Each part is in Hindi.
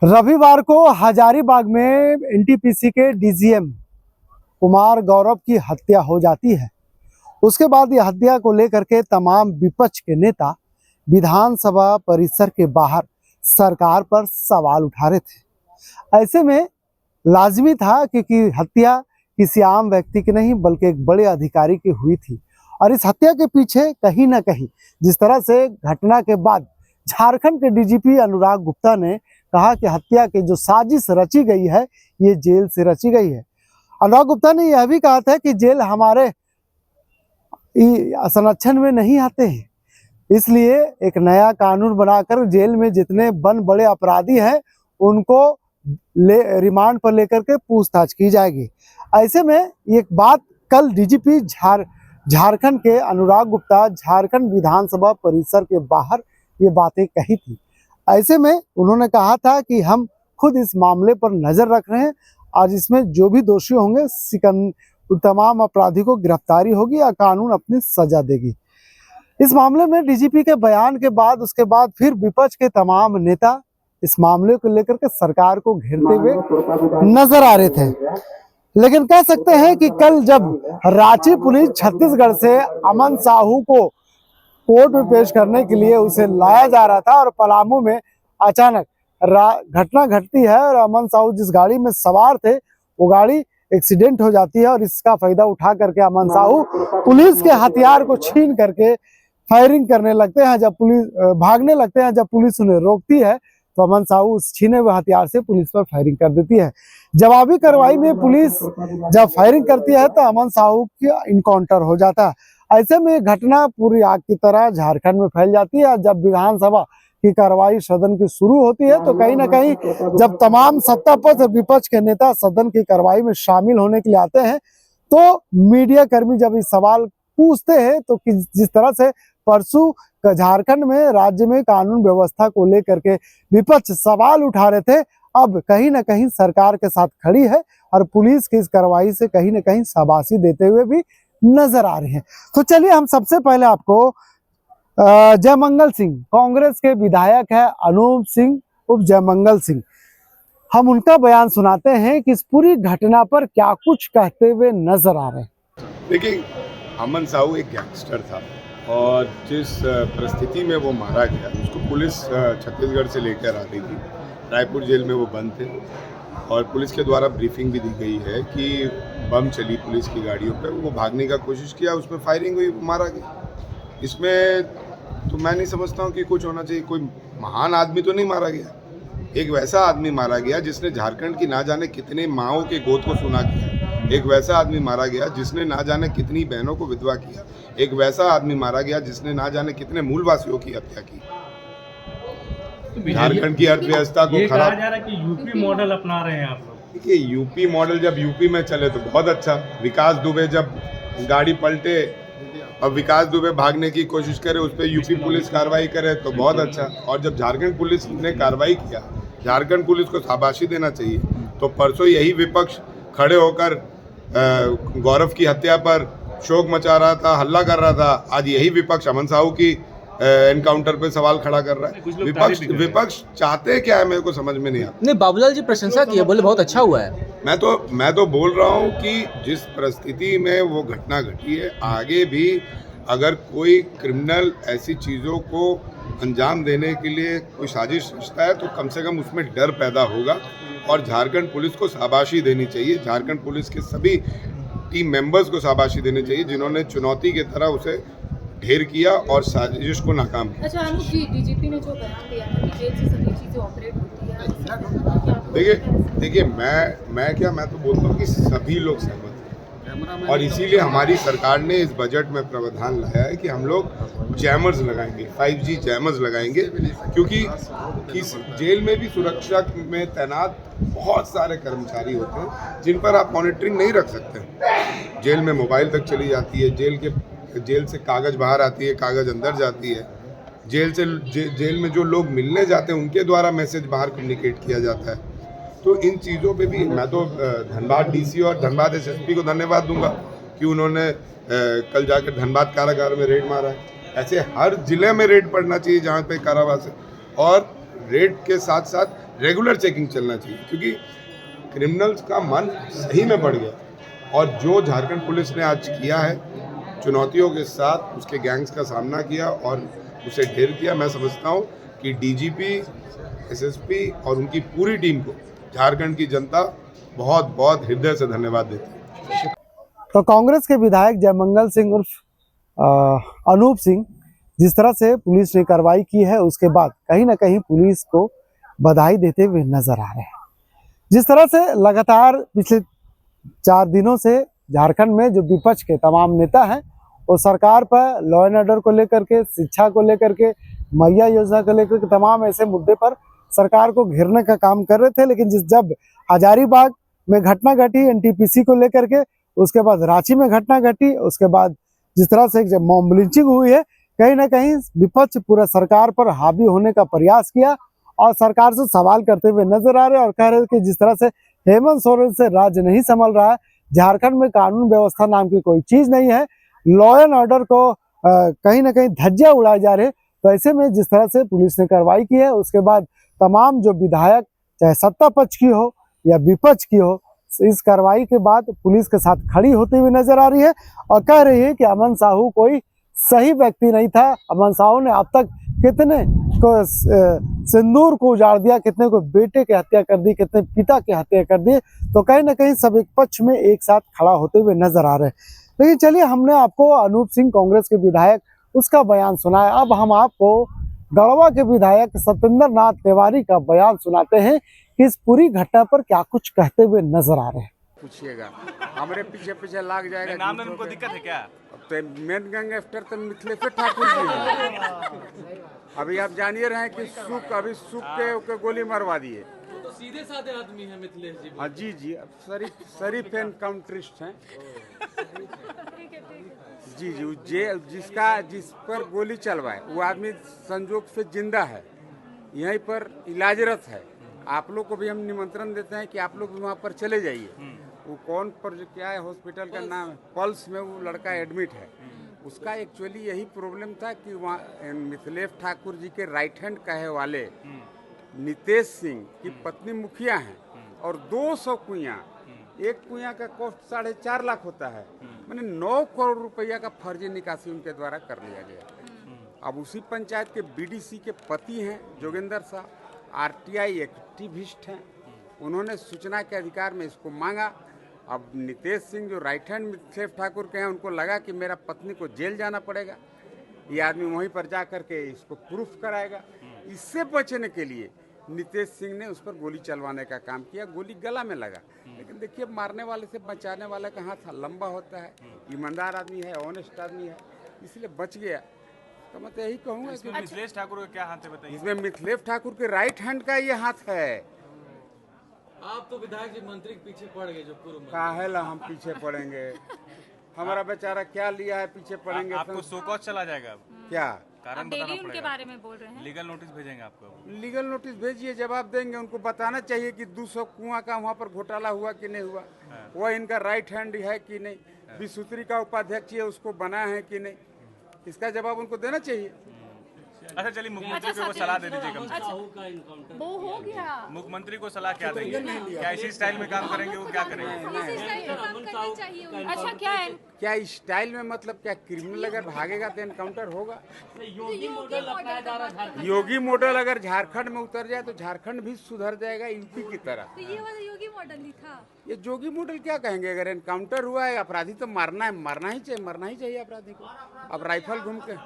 रविवार को हजारीबाग में एनटीपीसी के डीजीएम कुमार गौरव की हत्या हो जाती है। उसके बाद यह हत्या को लेकर के तमाम विपक्ष के नेता विधानसभा परिसर के बाहर सरकार पर सवाल उठा रहे थे। ऐसे में लाजमी था क्योंकि हत्या किसी आम व्यक्ति की नहीं बल्कि एक बड़े अधिकारी की हुई थी और इस हत्या के पीछे कहीं ना कहीं जिस तरह से घटना के बाद झारखंड के डीजीपी अनुराग गुप्ता ने कहा कि हत्या की जो साजिश रची गई है ये जेल से रची गई है। अनुराग गुप्ता ने यह भी कहा था कि जेल हमारे संरक्षण में नहीं आते हैं, इसलिए एक नया कानून बनाकर जेल में जितने बड़े अपराधी हैं उनको रिमांड पर लेकर के पूछताछ की जाएगी। ऐसे में एक बात कल डीजीपी झारखंड के अनुराग गुप्ता झारखंड विधानसभा परिसर के बाहर ये बातें कही थी। ऐसे में उन्होंने कहा था कि हम खुद इस मामले पर नजर रख रहे हैं और इसमें जो भी दोषी होंगे तमाम अपराधी को गिरफ्तारी होगी या कानून अपनी सजा देगी। इस मामले में डीजीपी के बयान के बाद उसके बाद फिर विपक्ष के तमाम नेता इस मामले को लेकर के सरकार को घेरते हुए नजर आ रहे थे। लेकिन कह सकते हैं कि कल जब रांची पुलिस छत्तीसगढ़ से अमन साहू को कोर्ट में पेश करने के लिए उसे लाया जा रहा था और पलामू में अचानक घटना घटती है और अमन साहू जिस गाड़ी में सवार थे वो गाड़ी एक्सीडेंट हो जाती है और इसका फायदा उठा करके अमन साहू पुलिस के हथियार को छीन करके फायरिंग करने लगते हैं। जब पुलिस भागने लगते हैं, जब पुलिस उन्हें रोकती है तो अमन साहू उस छीने हुए हथियार से पुलिस पर फायरिंग कर देती है। जवाबी कार्रवाई में पुलिस जब फायरिंग करती है तो अमन साहू का इनकाउंटर हो जाता है। ऐसे में घटना पूरी आग की तरह झारखंड में फैल जाती है। जब विधानसभा की कार्रवाई सदन की शुरू होती है तो कहीं ना कहीं जब तमाम सत्ता पक्ष और विपक्ष के नेता सदन की कार्रवाई में शामिल होने के लिए आते हैं तो मीडिया कर्मी जब इस सवाल पूछते हैं तो जिस तरह से परसों झारखंड में राज्य में कानून व्यवस्था को लेकर के विपक्ष सवाल उठा रहे थे, अब कहीं ना कहीं सरकार के साथ खड़ी है और पुलिस की इस कार्रवाई से कहीं ना कहीं शाबाशी देते हुए भी नजर आ रहे हैं। तो चलिए हम सबसे पहले आपको जयमंगल सिंह कांग्रेस के विधायक है अनूप सिंह उर्फ जयमंगल सिंह, हम उनका बयान सुनाते हैं कि इस पूरी घटना पर क्या कुछ कहते हुए नजर आ रहे हैं। देखिए, अमन साहू एक गैंगस्टर था और जिस परिस्थिति में वो मारा गया उसको पुलिस छत्तीसगढ़ से लेकर आ रही थी। रायपुर जेल में वो बंद थे और पुलिस के द्वारा ब्रीफिंग भी दी गई है कि बम चली पुलिस की गाड़ियों पे, वो भागने का कोशिश किया, उसमें फायरिंग हुई, वो मारा गया। इसमें तो मैं नहीं समझता हूँ कि कुछ होना चाहिए। कोई महान आदमी तो नहीं मारा गया, एक वैसा आदमी मारा गया जिसने झारखंड की ना जाने कितने माओं के गोद को सुना किया। एक वैसा आदमी मारा गया जिसने ना जाने कितनी बहनों को विधवा किया। एक वैसा आदमी मारा गया जिसने ना जाने कितने मूलवासियों की हत्या की। झारखंड की अर्थव्यवस्था को खराब कहा जा रहा है कि यूपी मॉडल अपना रहे हैं आप लोग। देखिए, यूपी मॉडल जब यूपी में चले तो बहुत अच्छा। विकास दुबे जब गाड़ी पलटे और विकास दुबे भागने की कोशिश करे, उस पर यूपी पुलिस कार्रवाई करे तो बहुत अच्छा। और जब झारखंड पुलिस ने कार्रवाई किया, झारखंड पुलिस को शाबाशी देना चाहिए। तो परसों यही विपक्ष खड़े होकर गौरव की हत्या पर शोक मचा रहा था, हल्ला कर रहा था। आज यही विपक्ष अमन साहू की एनकाउंटर पे सवाल खड़ा कर रहा है। विपक्ष चाहते क्या है मेरे को समझ में नहीं आता। नहीं, बाबूलाल जी प्रशंसा की है, बोले बहुत अच्छा हुआ है। मैं तो बोल रहा हूँ कि जिस परिस्थिति में वो घटना घटी है, आगे भी अगर कोई क्रिमिनल ऐसी चीज़ों को अंजाम देने के लिए कोई साजिश रचता है तो कम से कम उसमें डर पैदा होगा और झारखंड पुलिस को शाबाशी देनी चाहिए। झारखंड पुलिस के सभी टीम मेंबर्स को शाबाशी देनी चाहिए जिन्होंने चुनौती की तरह उसे ढेर किया और साजिश को नाकाम किया। अच्छा अनुप जी, डीजीपी ने जो बयान दिया है कि जेल से सभी चीजें ऑपरेट होती है, देखिए मैं तो बोलता हूँ कि सभी लोग सहमत हैं और इसीलिए हमारी सरकार ने इस बजट में प्रावधान लाया है कि हम लोग जैमर्स लगाएंगे, 5G जैमर्स लगाएंगे, क्योंकि जेल में भी सुरक्षा में तैनात बहुत सारे कर्मचारी होते हैं जिन पर आप मॉनिटरिंग नहीं रख सकते। जेल में मोबाइल तक चली जाती है, जेल से कागज़ बाहर आती है, कागज़ अंदर जाती है। जेल में जो लोग मिलने जाते हैं उनके द्वारा मैसेज बाहर कम्युनिकेट किया जाता है। तो इन चीज़ों पे भी मैं तो धनबाद डीसी और धनबाद एसएसपी को धन्यवाद दूंगा कि उन्होंने कल जाकर धनबाद कारागार में रेड मारा है। ऐसे हर जिले में रेड पड़ना चाहिए जहाँ पे कारावास है और रेड के साथ साथ रेगुलर चेकिंग चलना चाहिए, क्योंकि क्रिमिनल्स का मन सही में बढ़ गया। और जो झारखंड पुलिस ने आज किया है, चुनौतियों के साथ उसके गैंग्स का सामना किया और उसे ढेर किया, मैं समझता हूँ कि डीजीपी, एसएसपी और उनकी पूरी टीम को झारखंड की जनता बहुत बहुत हृदय से धन्यवाद देती है। तो कांग्रेस के विधायक जयमंगल सिंह उर्फ अनूप सिंह जिस तरह से पुलिस ने कार्रवाई की है, उसके बाद कहीं ना कहीं पुलिस को बधाई देते हुए नजर आ रहे हैं। जिस तरह से लगातार पिछले 4 दिनों से झारखंड में जो विपक्ष के तमाम नेता हैं वो सरकार पर लॉ एंड ऑर्डर को लेकर के, शिक्षा को लेकर के, मैया योजना को लेकर के तमाम ऐसे मुद्दे पर सरकार को घेरने का काम कर रहे थे। लेकिन जब हजारीबाग में घटना घटी एनटीपीसी को लेकर के, उसके बाद रांची में घटना घटी, उसके बाद जिस तरह से जब मॉब लिंचिंग हुई है, कहीं ना कहीं विपक्ष पूरा सरकार पर हावी होने का प्रयास किया और सरकार से सवाल करते हुए नजर आ रहे हैं और कह रहे हैं कि जिस तरह से हेमंत सोरेन से राज्य नहीं संभल रहा है, झारखंड में कानून व्यवस्था नाम की कोई चीज नहीं है, लॉ एंड ऑर्डर को कहीं ना कहीं धज्जियां उड़ाए जा रहे हैं। तो ऐसे में जिस तरह से पुलिस ने कार्रवाई की है, उसके बाद तमाम जो विधायक चाहे सत्ता पक्ष की हो या विपक्ष की हो, इस कार्रवाई के बाद पुलिस के साथ खड़ी होती हुई नजर आ रही है और कह रही है कि अमन साहू कोई सही व्यक्ति नहीं था। अमन साहू ने अब तक कितने को सिंदूर को उजाड़ दिया, कितने को बेटे की हत्या कर दी, कितने पिता की हत्या कर दी। तो कहीं ना कहीं सब एक पक्ष में एक साथ खड़ा होते हुए नजर आ रहे हैं। लेकिन चलिए, हमने आपको अनूप सिंह कांग्रेस के विधायक उसका बयान सुनाया, अब हम आपको गढ़वा के विधायक सत्येंद्र नाथ तिवारी का बयान सुनाते हैं कि इस पूरी घटना पर क्या कुछ कहते हुए नजर आ रहे हैं। पूछिएगा, हमारे पीछे पीछे लाग जाएगा। नाम में उनको दिक्कत है क्या? तो मेन गैंगस्टर तो मिथिलेश ठाकुर जी हैं। अभी आप जानिए रहे हैं कि सुख के गोली मरवा दिए। तो सीधे साधे आदमी है मिथिलेश जी। हाँ जी जी, अब शरीफ एनकाउंटरिस्ट हैं जी जी। जिस पर गोली चलवाए वो आदमी संजोग से जिंदा है, यहीं पर इलाजरत है। आप लोग को भी हम निमंत्रण देते हैं कि आप लोग भी वहाँ पर चले जाइए। वो कौन पर क्या है हॉस्पिटल का नाम है, पल्स में वो लड़का एडमिट है। उसका एक्चुअली यही प्रॉब्लम था कि वहाँ मिथिलेश ठाकुर जी के राइट हैंड कहे वाले नितेश सिंह की पत्नी मुखिया हैं और 200 कुइयाँ, एक कुइयाँ का कॉस्ट 4.5 लाख होता है, मैंने 9 करोड़ रुपया का फर्जी निकासी उनके द्वारा कर लिया गया। अब उसी पंचायत के बीडीसी के पति हैं जोगेंद्र साहब, आरटीआई एक्टिविस्ट हैं, उन्होंने सूचना के अधिकार में इसको मांगा। अब नितेश सिंह जो राइट हैंड मिथिलेश ठाकुर के हैं, उनको लगा कि मेरा पत्नी को जेल जाना पड़ेगा, ये आदमी वहीं पर जा कर के इसको प्रूफ कराएगा। इससे बचने के लिए नितेश सिंह ने उस पर गोली चलवाने का काम किया, गोली गला में लगा। लेकिन देखिए, मारने वाले से बचाने वाले का हाथ लंबा होता है, ईमानदार आदमी है, ऑनेस्ट आदमी है, इसलिए बच गया। तो मैं तो यही कहूँगा कि मिथिलेश ठाकुर का क्या हाथ है बताइए? इसमें मिथिलेश ठाकुर के राइट हैंड का ये हाथ है। आप तो विधायक जी मंत्री के पीछे पड़ गए, जो पूर्व मंत्री। काहेला हम पीछे पड़ेंगे, हमारा बेचारा क्या लिया है, पीछे पड़ेंगे। आपको शोकॉज चला जाएगा अब। क्या कारण डेली बताना उनके पड़ेगा। बारे में बोल रहे हैं। लीगल नोटिस भेजेंगे आपको। लीगल नोटिस भेजिए, जवाब देंगे। उनको बताना चाहिए कि 200 कुआं का वहाँ पर घोटाला हुआ कि नहीं हुआ, वह इनका राइट हैंड है कि नहीं, विसूत्री का उपाध्यक्ष है उसको बना है कि नहीं, इसका जवाब उनको देना चाहिए। अच्छा चलिए, मुख्यमंत्री को सलाह दे दीजिए कम से अच्छा, वो हो गया। मुख्यमंत्री को सलाह क्या देंगे? क्या इसी स्टाइल में काम करेंगे? वो क्या करेंगे? इसी स्टाइल में काम करना चाहिए उनको। अच्छा, क्या है? क्या स्टाइल में मतलब क्या क्रिमिनल अगर भागेगा तो एनकाउंटर होगा? योगी मॉडल अगर झारखंड में उतर जाए तो झारखंड भी सुधर जाएगा यूपी की तरह। तो ये वाला योगी मॉडल ही था। ये जोगी मॉडल क्या कहेंगे? अगर एनकाउंटर हुआ है, अपराधी तो मारना है, मरना ही चाहिए अपराधी को। अब राइफल घूम के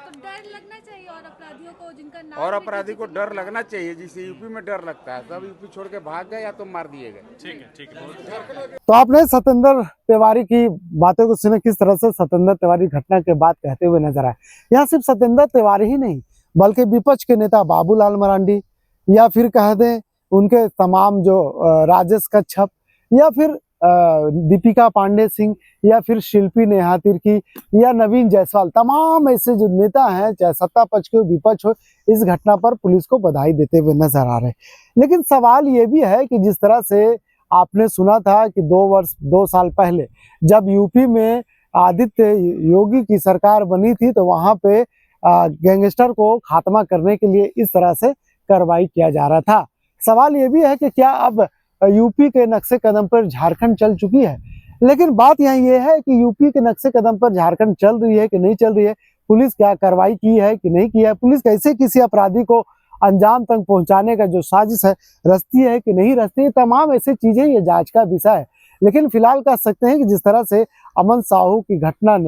तो डर लगना चाहिए, और अपराधियों को जिनका नाम और अपराधी को डर लगना चाहिए, जिसे यूपी में डर लगता है। सब यूपी छोड़ के भाग गए या तो मार दिए गए। ठीक है। तो आपने सत्येंद्र तिवारी की बातों को सुना, किस तरह से सत्येंद्र तिवारी घटना के बाद कहते हुए नजर आए। यहाँ सिर्फ सत्येंद्र तिवारी ही नहीं, बल्कि विपक्ष के नेता बाबूलाल मरांडी, या फिर कह दें उनके तमाम जो राजेश कच्छप, या फिर दीपिका पांडे सिंह, या फिर शिल्पी नेहा तिर्की, या नवीन जायसवाल, तमाम ऐसे जो नेता हैं, चाहे सत्ता पक्ष के विपक्ष हो, इस घटना पर पुलिस को बधाई देते हुए नजर आ रहे हैं। लेकिन सवाल ये भी है कि जिस तरह से आपने सुना था कि 2 साल पहले जब यूपी में आदित्य योगी की सरकार बनी थी, तो वहां पे गैंगस्टर को खात्मा करने के लिए इस तरह से कार्रवाई किया जा रहा था। सवाल ये भी है कि क्या अब यूपी के नक्शे कदम पर झारखंड चल चुकी है। लेकिन बात यहाँ ये है कि यूपी के नक्शे कदम पर झारखंड चल रही है कि नहीं चल रही है, पुलिस क्या कार्रवाई की है कि नहीं की है, पुलिस कैसे किसी अपराधी को अंजाम तक पहुंचाने का जो साजिश है रचती है कि नहीं रचती है, तमाम ऐसी चीजें ये जांच का विषय है। लेकिन फिलहाल कह सकते हैं कि जिस तरह से अमन साहू की घटना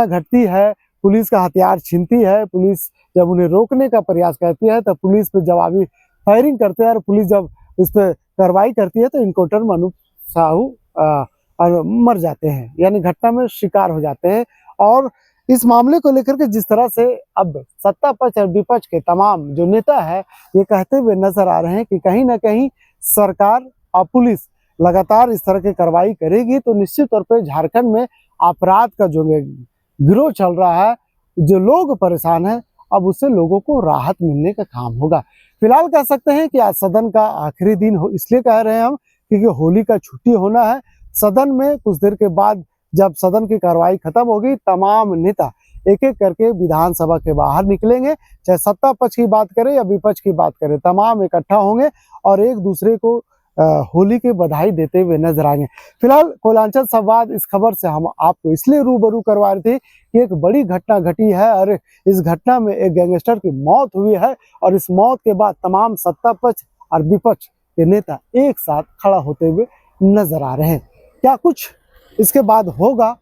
घटती है, पुलिस का हथियार छीनती है, पुलिस जब उन्हें रोकने का प्रयास करती है तो पुलिस पे जवाबी फायरिंग करते हैं और पुलिस जब इस पर कार्रवाई करती है तो इनकाउंटर में अनूप साहू मर जाते हैं, यानी घटना में शिकार हो जाते हैं। और इस मामले को लेकर के जिस तरह से अब सत्ता पक्ष और विपक्ष के तमाम जो नेता है ये कहते हुए नजर आ रहे हैं कि कहीं ना कहीं सरकार और पुलिस लगातार इस तरह की कार्रवाई करेगी तो निश्चित तौर पर झारखंड में अपराध का जो गिरोह चल रहा है, जो लोग परेशान हैं, अब उससे लोगों को राहत मिलने का काम होगा। फिलहाल कह सकते हैं कि आज सदन का आखिरी दिन हो, इसलिए कह रहे हैं हम क्योंकि होली का छुट्टी होना है। सदन में कुछ देर के बाद जब सदन की कार्रवाई खत्म होगी, तमाम नेता एक एक करके विधानसभा के बाहर निकलेंगे, चाहे सत्ता पक्ष की बात करें या विपक्ष की बात करें, तमाम इकट्ठा होंगे और एक दूसरे को होली की बधाई देते हुए नजर आएंगे। फिलहाल कोयलांचल संवाद इस खबर से हम आपको इसलिए रूबरू करवा रहे थे कि एक बड़ी घटना घटी है और इस घटना में एक गैंगस्टर की मौत हुई है और इस मौत के बाद तमाम सत्ता पक्ष और विपक्ष के नेता एक साथ खड़ा होते हुए नजर आ रहे हैं। क्या कुछ इसके बाद होगा,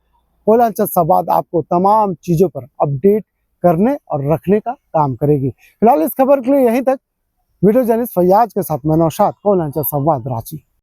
कोयलांचल संवाद आपको तमाम चीजों पर अपडेट करने और रखने का काम करेगी। फिलहाल इस खबर के लिए यहीं तक। वीडियो जर्नलिस्ट फैयाज के साथ मैं नौशाद, कोयलांचल संवाद, रांची।